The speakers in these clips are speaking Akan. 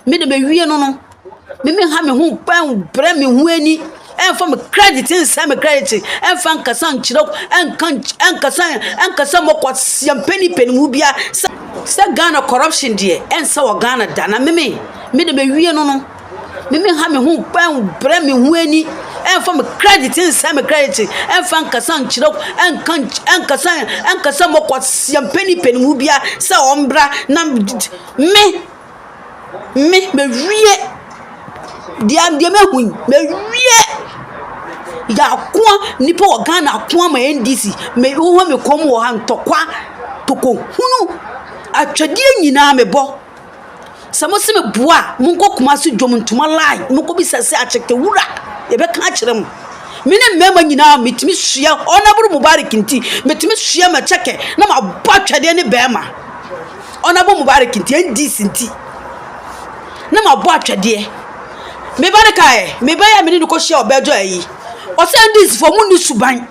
me de me wie no me ha me hu pan bra me hu ani enfa me credit inside me credit enfa nkasa nchiro enkasa mokwa penny mu bia sa Ghana corruption die ensa wo Ghana da na me de me wie no me ha me hu pan bra me hu ani enfa me credit inside me credit enfa nkasa nchiro enkasa mokwa penny mu bia sa ombra na me wie dia me hu me wie ya kwa nipa wa Ghana kwa ma NDC me wo me kom wo ha ntokwa toko hunu atwade nyina me bo samosi me boa munko kuma so dwom ntoma lai munko bi sase acheke wura ye be ka kirem me ne mema nyina metimi sua onaburu Mubarak nti metimi sua ma cheke na ma bo atwade ne bema onaburu Mubarak nti NDC nti na ma bo atwade me baraka me ba ya me ni ko hia obejo ayi o say NDC for mu ni suban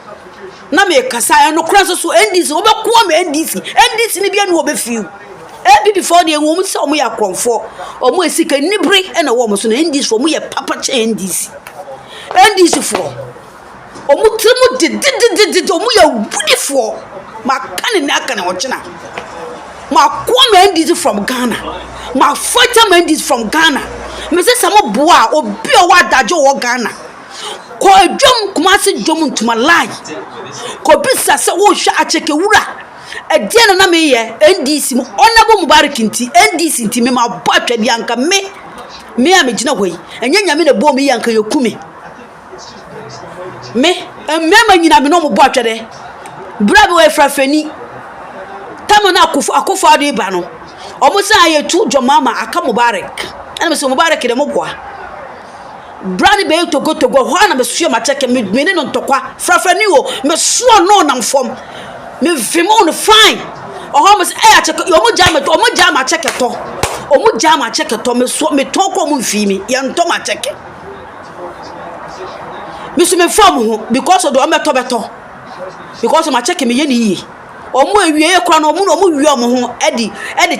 na me kasa no kura so NDC obekuo me NDC ni bia no obefiu e before the wo mu say omu ya kromfo omu esika nibre e na wo mu so na NDC for mu ye papa che NDC for omu trimu de omu ya budifo makane na aka na ochina ma kwa me NDC from Ghana ma fight me NDC from Ghana me say samo boa obi o wa dajo wo Ghana ko dwom kumase dwom ntuma lai ko bisa se wo hwa acheke wura ade na me ye NDC mu onabo Mubarak nti NDC nti me ma bo atwade anka me a me gina hoi enye nyame na bo me yanka yekume me ma nyina me no mo bo atwade brabe we frafani tamo na akofo ade ba no omo sa ayetu dwomama aka Mubarak ana me so Mubarak de mo boa brani be to go ho na me suo ma cheke me ne no ntokwa frafani wo me suo no nam fom me vimo no fine ho me a cheke omo jama cheke to omo jama cheke to me suo me to ko mo mfimi ye nto ma cheke me so me fom ho because of the omo beto because ma cheke me ye ni yi omo awie ye kwa no omo wie omo ho edi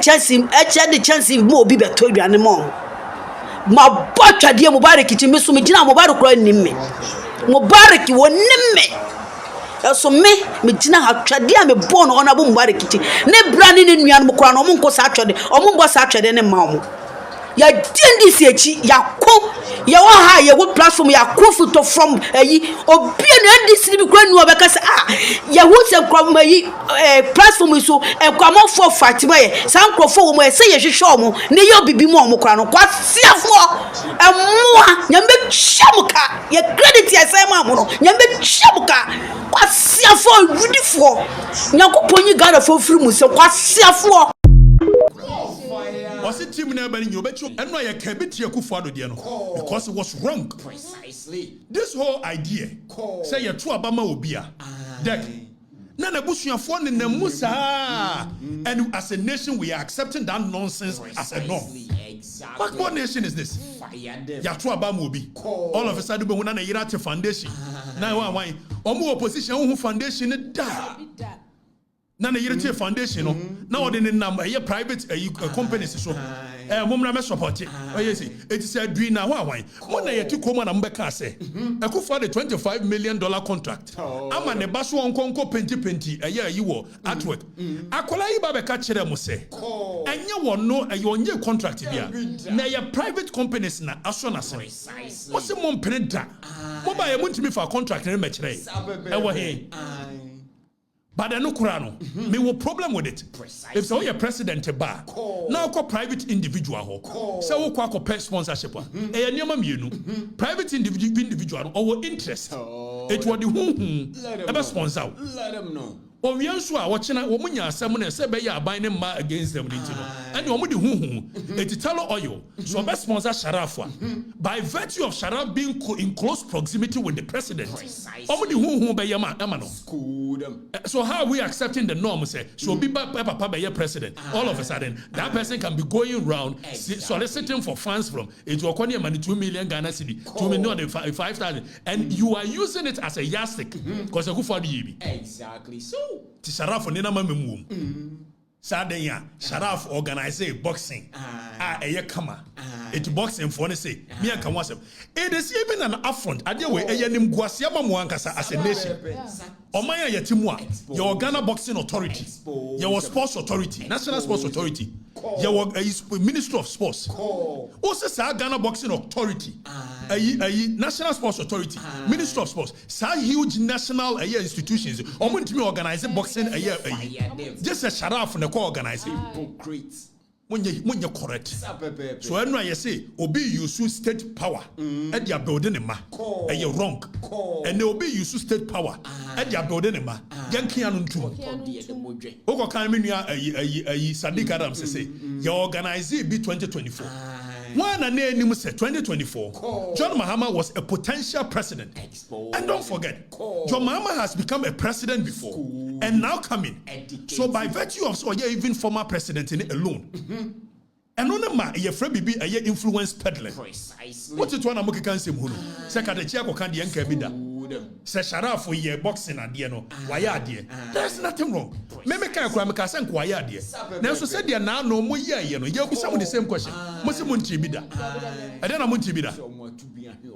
chance mo obi beto aduane mo ma botwade Mubarak ti me so me gina Mubarak kro nimme Mubarak wo nimme eso me gina ha twade a me bo no onabo Mubarak ti ne bra ne nuan mo kro no mo nko sa twade omo mbo sa twade ne ma mo ya NDC echi ya ko ya wa ha ya wo platform ya ko foto from ayi obi na NDC bi kro nu obeka se ya wo se kro ma yi platform so enkwamo for Fatima ye san krofo wo mo se ye hwehwe omo ne ye obibi mo kra no kwa siafo emwa nyambe hyamuka ye credit ya sai ma mo no nyambe hyamuka kwa siafo rudifo nyakoponyi Ghana fo firi mu se kwa siafo was it team never in your bedroom and why I can't beat your Kufado Diano because it was wrong. Precisely. This whole idea say you're true Obama Obia. Deck. Nana Bushia phone in the Musa. And as a nation, we are accepting that nonsense as a norm. Exactly. What nation is this? You're true Obama Obi. All of a sudden, we want a Irate foundation. Now, why? Or more opposition who foundation die. Nana Irate foundation, now the number here private companies so mumra me support it. Yes, it is a dream now. Why? One day to come and Mbeka say, I could for the $25 million contract. I'm an Ebasu on Conco Penty, a year you were at work. Akola Iba catch them say, and you won't know a your contract here. Now your private companies na as soon as what's the one peneta? Mobile went to me for a contract in a match. But I no kurano. Me will problem with it. If so, your president bar now call private individual so we call pay sponsorship. Private individual or interest. It was the ever sponsor. Let them know. O we answer watching womunya asem say be ya ban ma against them and you want the it tell oil so best sponsor Sharaf by virtue of Sharaf being in close proximity with the president omo be yama no so how are we accepting the norm say so be papa be your president all of a sudden that person can be going around soliciting for funds from it will cost money 2 million Ghana cedi 2 million 5,000 and you are using it as a yardstick because you go for the exactly so Tisharafo nina mamemum. Sadenya, Sharaf organize boxing. A kama. It boxing for say, me and Kamasem. It is even an affront. I deal with Eyanim Guasiama Muankasa as a nation. Omaya Yatimwa, your Ghana Boxing Authority, your Sports Authority, National Sports Authority, your Ministry of Sports. Also, Ghana Boxing Authority, National Sports Authority, Ministry of Sports, huge national institutions. Omuntimi organize boxing just a Sharaf and a co-organizing. When you correct. So I say, Obi use state power at your building a you're wrong. And they Obi use state power at your building a Yankee and Oko Kamina Sadiq Adams say, you organize it be 2024. One and name said 2024. John Mahama was a potential president. And don't forget, John Mahama has become a president before and now coming. So by virtue of so even former president in it alone. And on the ma, a friend be a influence peddler. What is one of the can say? Second, Chiako can the Yankee say Sharaf for ye boxing at the end. Why are dear? There's nothing wrong. Maybe can I say why are dear? Now, so said there now no more year, you know, you'll be some of the same question. Musimunti bida. I don't know Munti bida.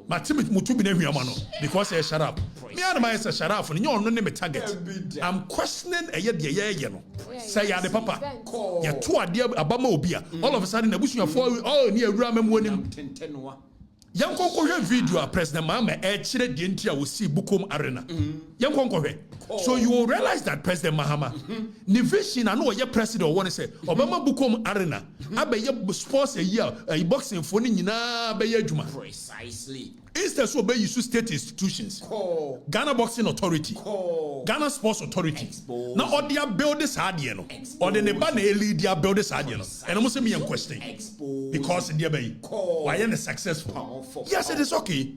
Matimit Mutubine Yamano, because I shut up. Me and my Sharaf and you're no target. I'm questioning a year, you know. Say, ya the papa. You're too dear Abama Obia. All of a sudden, the bush you fall all near Ramam winning. Young Concord video, President Mahama, chere the entire will see Bukom Arena. Young Concord. So you will realize that President Mahama, Nivision, I know your president want to say, Obama Bukom Arena, Abe sports a year, a boxing for Nina Bayajuma. Precisely. Instead, so be use state institutions, Ghana Boxing Authority, Ghana Sports Authority. Now, all their builders are there, or the Nebane lead their builders are there. And I'm saying, me question because in the bay, why are they successful? Yes, it is okay.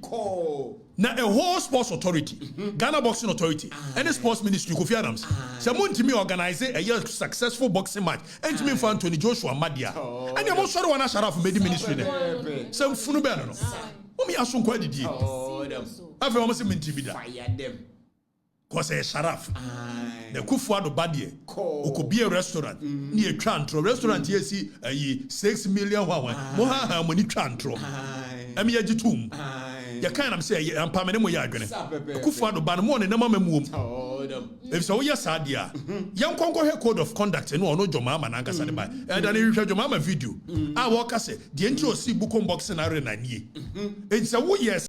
Now, a whole sports authority, Ghana Boxing Authority, and the sports ministry, Kofi Adams, someone to me organize a year successful boxing match, and to me for Anthony Joshua Madia. And you're also one Sharaf made the ministry. Some Funubano. Me asun kwa didi. Afi omo se mentibida. Fire them. Cause a Sharaf. The Kufuado badie. Okobi a restaurant. Ni a trantro restaurant here see 6 million wawan. Moha ha money trantro. Emi ya jitum. Ya kind am say am pamene mo ya adwene. Kufuado ban mo ne na mama muom. If so yes adia. Yan konko he code of conduct no ono Jomama na nkasa ne ba. And then you Jomama video. Ah wo ka say the entry o see Bukom boxing arena nie. It's a yes